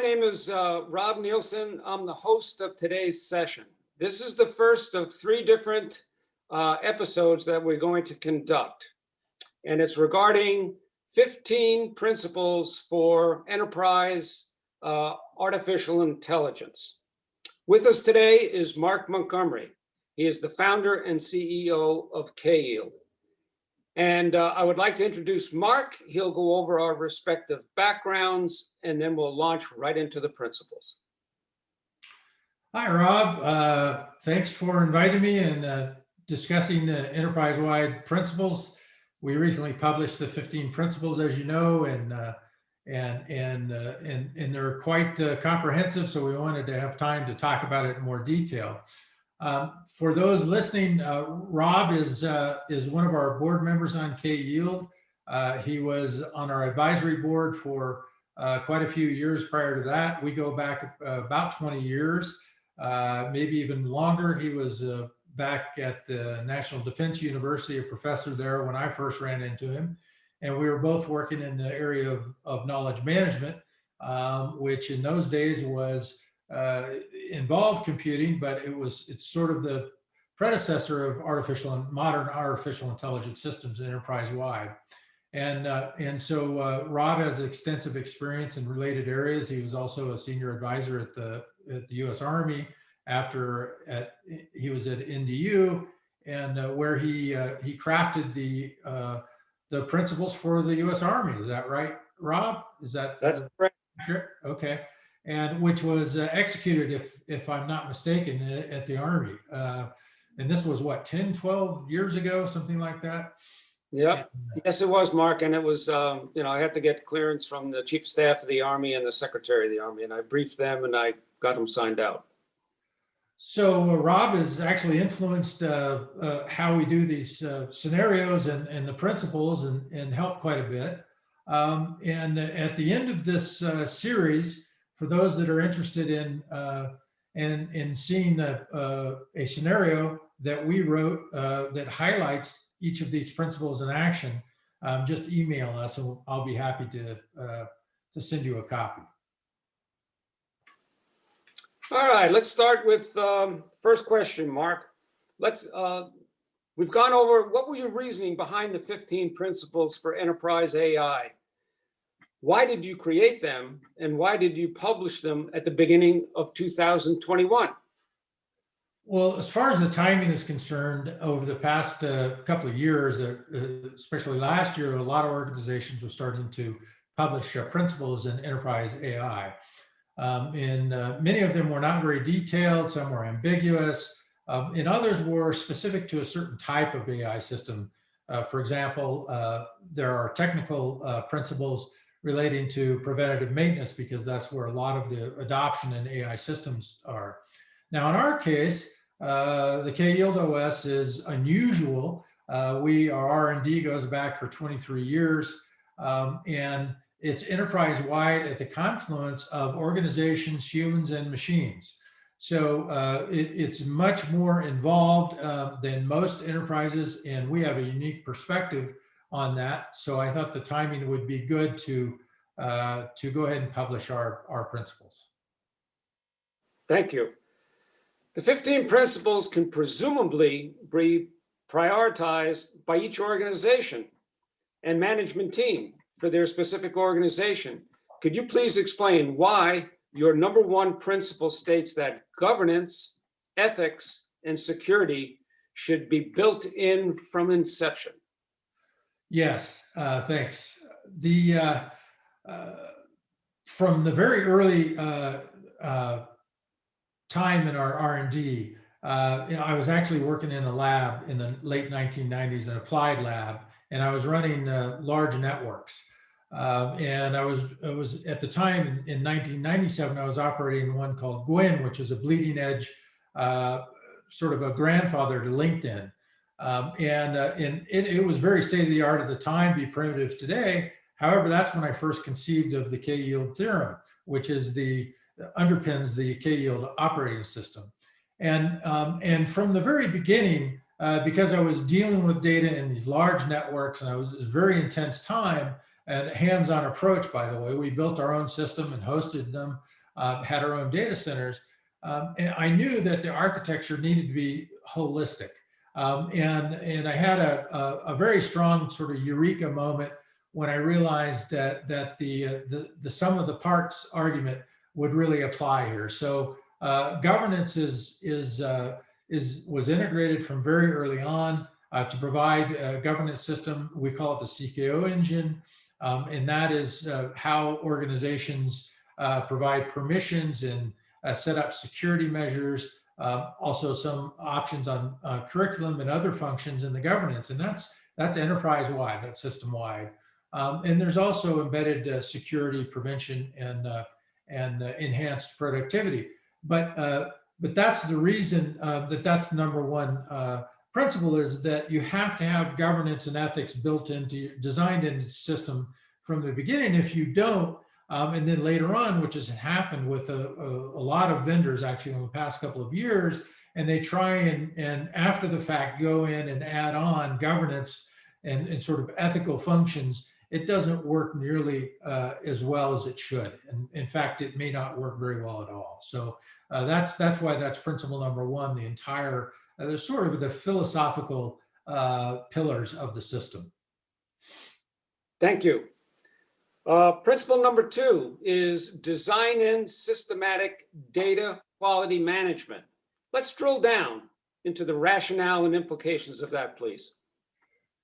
My name is Rob Nielsen. I'm the host of today's session. This is the first of three different episodes that we're going to conduct, and it's regarding 15 principles for enterprise artificial intelligence. With us today is Mark Montgomery. He is the founder and CEO of KYield. And I would like to introduce Mark. He'll go over our respective backgrounds, and then we'll launch right into the principles. Hi, Rob. Thanks for inviting me and discussing the enterprise-wide principles. We recently published the 15 principles, as you know, and they're quite comprehensive. So we wanted to have time to talk about it in more detail. For those listening, Rob is one of our board members on KYield. He was on our advisory board for quite a few years prior to that. We go back about 20 years, maybe even longer. He was back at the National Defense University, a professor there when I first ran into him. And we were both working in the area of knowledge management, which in those days was involved computing, but it's sort of the predecessor of modern artificial intelligence systems enterprise-wide. And so Rob has extensive experience in related areas. He was also a senior advisor at the U.S. Army after he was at NDU, and where he crafted the principles for the U.S. Army. Is that right, Rob? That's correct? Okay. And which was executed, if I'm not mistaken, at the Army. And this was what, 10, 12 years ago, something like that? Yep. Yes, it was, Mark. And it was, I had to get clearance from the Chief of Staff of the Army and the Secretary of the Army, and I briefed them and I got them signed out. So Rob has actually influenced how we do these scenarios and the principles and helped quite a bit. And at the end of this series, for those that are interested in seeing a scenario that we wrote that highlights each of these principles in action, just email us and I'll be happy to send you a copy. All right, let's start with first question, Mark. We've gone over what were your reasoning behind the 15 principles for enterprise AI? Why did you create them, and why did you publish them at the beginning of 2021? Well, as far as the timing is concerned, over the past couple of years, especially last year, a lot of organizations were starting to publish principles in enterprise AI. And many of them were not very detailed, some were ambiguous, and others were specific to a certain type of AI system. For example, there are technical principles relating to preventative maintenance, because that's where a lot of the adoption in AI systems are. Now, in our case, the KYield OS is unusual. Our R&D goes back for 23 years, and it's enterprise-wide at the confluence of organizations, humans, and machines. So it's much more involved than most enterprises, and we have a unique perspective on that. So I thought the timing would be good to go ahead and publish our principles. Thank you. The 15 principles can presumably be prioritized by each organization and management team for their specific organization. Could you please explain why your number one principle states that governance, ethics, and security should be built in from inception? Yes, thanks. From the very early time in our R&D, I was actually working in a lab in the late 1990s, an applied lab, and I was running large networks. And I was at the time in 1997, I was operating one called Gwyn, which is a bleeding edge, sort of a grandfather to LinkedIn. And it was very state of the art at the time, be primitive today. However, that's when I first conceived of the KYield theorem, which is underpins the KYield operating system. And from the very beginning, because I was dealing with data in these large networks, and it was a very intense time and hands-on approach, by the way. We built our own system and hosted them had our own data centers. And I knew that the architecture needed to be holistic. And I had a very strong sort of eureka moment when I realized that the sum of the parts argument would really apply here. So governance was integrated from very early on to provide a governance system. We call it the CKO engine, and that is how organizations provide permissions and set up security measures. Also, some options on curriculum and other functions in the governance, and that's enterprise-wide, that's system-wide. And there's also embedded security prevention and enhanced productivity. But that's the reason that's number one principle, is that you have to have governance and ethics designed into the system from the beginning. If you don't, and then later on, which has happened with a lot of vendors actually in the past couple of years, and they try and after the fact go in and add on governance and sort of ethical functions, it doesn't work nearly as well as it should. And in fact, it may not work very well at all. So that's why that's principle number one, the entire, there's sort of the philosophical pillars of the system. Thank you. Principle number two is design in systematic data quality management. Let's drill down into the rationale and implications of that, please.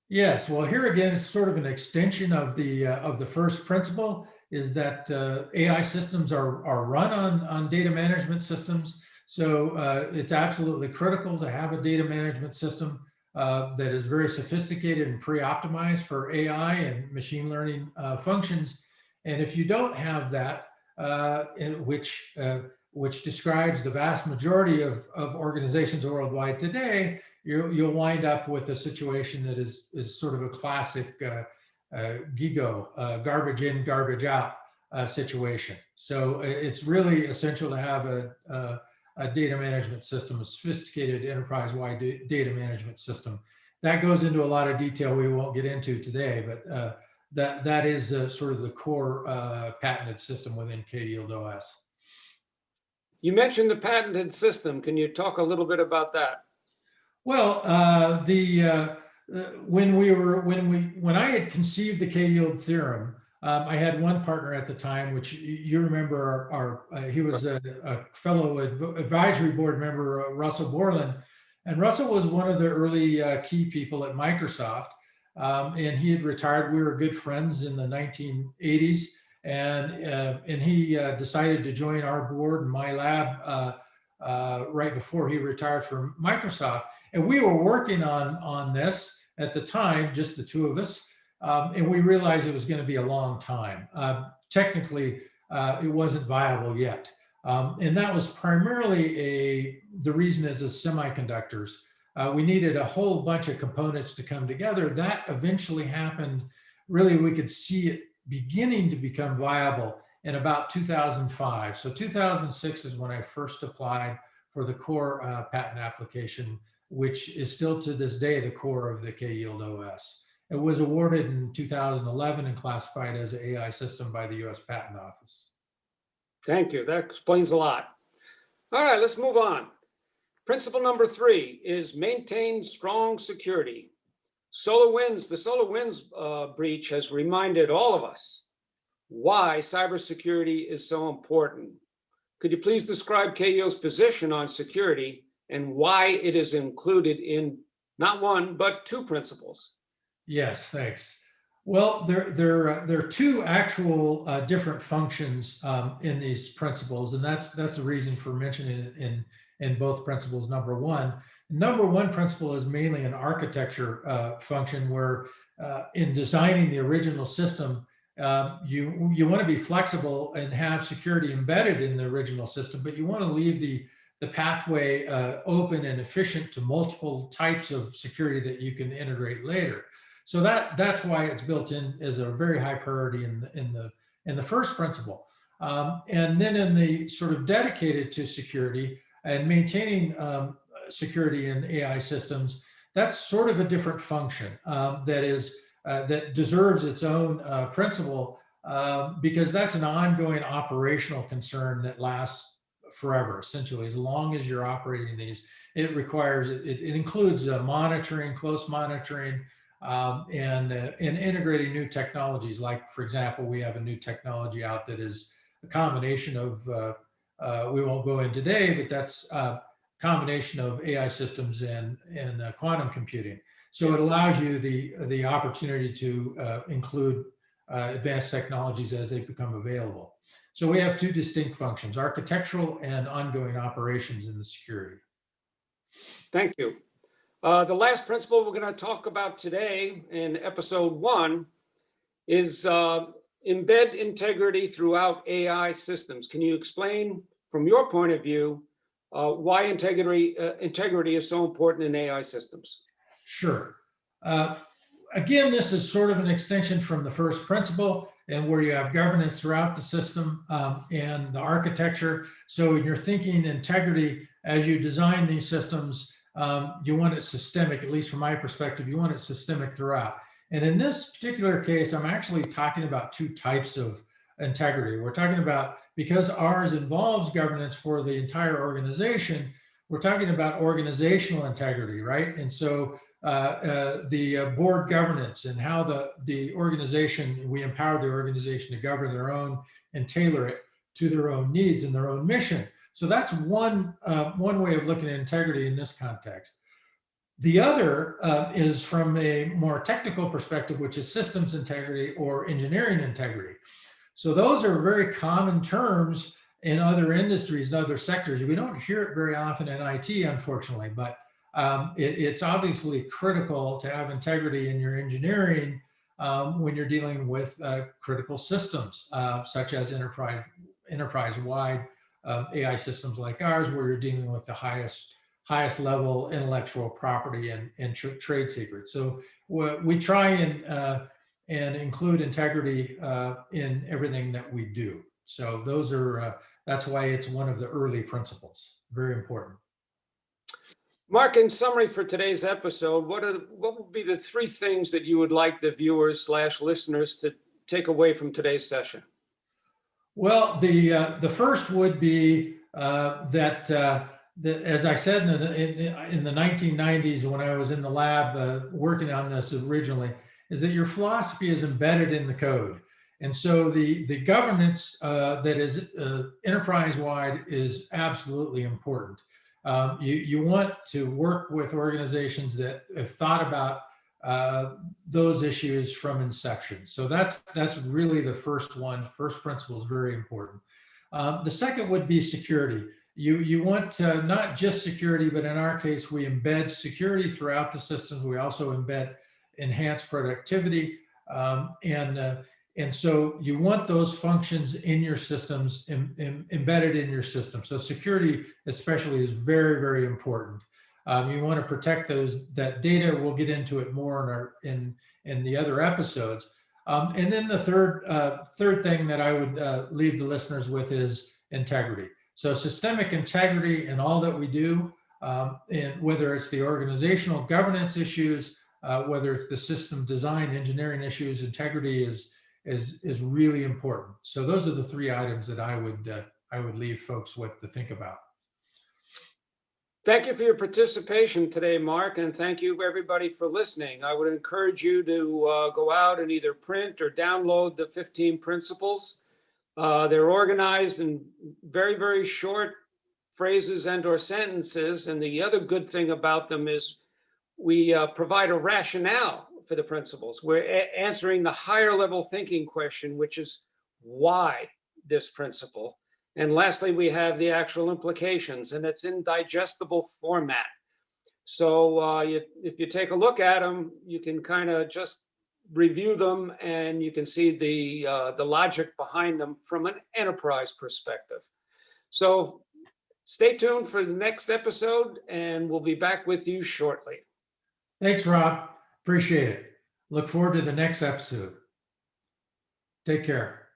Yes, well, here again, it's sort of an extension of the first principle, is that AI systems are run on data management systems. So it's absolutely critical to have a data management system that is very sophisticated and pre-optimized for AI and machine learning functions. And if you don't have that, which describes the vast majority of organizations worldwide today, you'll wind up with a situation that is sort of a classic GIGO, garbage in, garbage out situation. So it's really essential to have a data management system, a sophisticated enterprise-wide data management system. That goes into a lot of detail we won't get into today, but that is sort of the core patented system within KYield OS. You mentioned the patented system. Can you talk a little bit about that? Well, when I had conceived the KYield theorem, I had one partner at the time, which you remember, he was a fellow advisory board member, Russell Borland, and Russell was one of the early key people at Microsoft, and he had retired. We were good friends in the 1980s, and he decided to join our board and my lab right before he retired from Microsoft. And we were working on this at the time, just the two of us, and we realized it was going to be a long time. Technically, it wasn't viable yet. And that was primarily the reason is the semiconductors. We needed a whole bunch of components to come together. That eventually happened. Really, we could see it beginning to become viable in about 2005. So 2006 is when I first applied for the core patent application, which is still to this day the core of the KYield OS. It was awarded in 2011 and classified as an AI system by the US Patent Office. Thank you. That explains a lot. All right, let's move on. Principle number three is maintain strong security. The SolarWinds breach has reminded all of us why cybersecurity is so important. Could you please describe KYield's position on security and why it is included in not one, but two principles? Yes, thanks. Well, there are two actual different functions in these principles, and that's the reason for mentioning it in both principles. Number one principle is mainly an architecture function where in designing the original system, you want to be flexible and have security embedded in the original system, but you want to leave the pathway open and efficient to multiple types of security that you can integrate later. So that's why it's built in as a very high priority in the first principle. And then in the sort of dedicated to security and maintaining security in AI systems, that's sort of a different function that deserves its own principle because that's an ongoing operational concern that lasts forever, essentially. As long as you're operating these, it requires, it includes monitoring, close monitoring, and integrating new technologies. Like, for example, we have a new technology out that is a combination of, we won't go in today, but that's a combination of AI systems and quantum computing. So it allows you the opportunity to include advanced technologies as they become available. So we have two distinct functions: architectural and ongoing operations in the security. Thank you. The last principle we're going to talk about today in episode 1 is embed integrity throughout AI systems. Can you explain from your point of view why integrity is so important in AI systems? Sure. Again, this is sort of an extension from the first principle, and where you have governance throughout the system and the architecture. So when you're thinking integrity, as you design these systems, you want it systemic, at least from my perspective, you want it systemic throughout. And in this particular case, I'm actually talking about two types of integrity. We're talking about, because ours involves governance for the entire organization, we're talking about organizational integrity, right? And so the board governance and how the organization, we empower the organization to govern their own and tailor it to their own needs and their own mission. So that's one way of looking at integrity in this context. The other is from a more technical perspective, which is systems integrity or engineering integrity. So those are very common terms in other industries and other sectors. We don't hear it very often in IT, unfortunately, but it's obviously critical to have integrity in your engineering when you're dealing with critical systems, such as enterprise-wide AI systems like ours, where you're dealing with the highest level intellectual property and trade secrets. So we try and include integrity in everything that we do. So those are that's why it's one of the early principles. Very important. Mark, in summary for today's episode, what would be the 3 things that you would like the viewers/listeners to take away from today's session? Well, the first would be that as I said in the 1990s, when I was in the lab working on this originally, is that your philosophy is embedded in the code. And so the governance that is enterprise-wide is absolutely important. You want to work with organizations that have thought about those issues from inception. So that's really the first one. First principle is very important. The second would be security. You want not just security, but in our case, we embed security throughout the systems. We also embed enhanced productivity. And so you want those functions in your systems, embedded in your system. So security especially is very, very important. You want to protect that data. We'll get into it more in the other episodes. And then the third thing that I would leave the listeners with is integrity. So systemic integrity in all that we do, and whether it's the organizational governance issues, whether it's the system design engineering issues, integrity is really important. So those are the 3 items that I would leave folks with to think about. Thank you for your participation today, Mark, and thank you everybody for listening. I would encourage you to go out and either print or download the 15 principles. They're organized in very, very short phrases and or sentences. And the other good thing about them is we provide a rationale for the principles. We're answering the higher level thinking question, which is why this principle. And lastly, we have the actual implications, and it's in digestible format. So if you take a look at them, you can kind of just review them, and you can see the logic behind them from an enterprise perspective. So stay tuned for the next episode, and we'll be back with you shortly. Thanks, Rob. Appreciate it. Look forward to the next episode. Take care.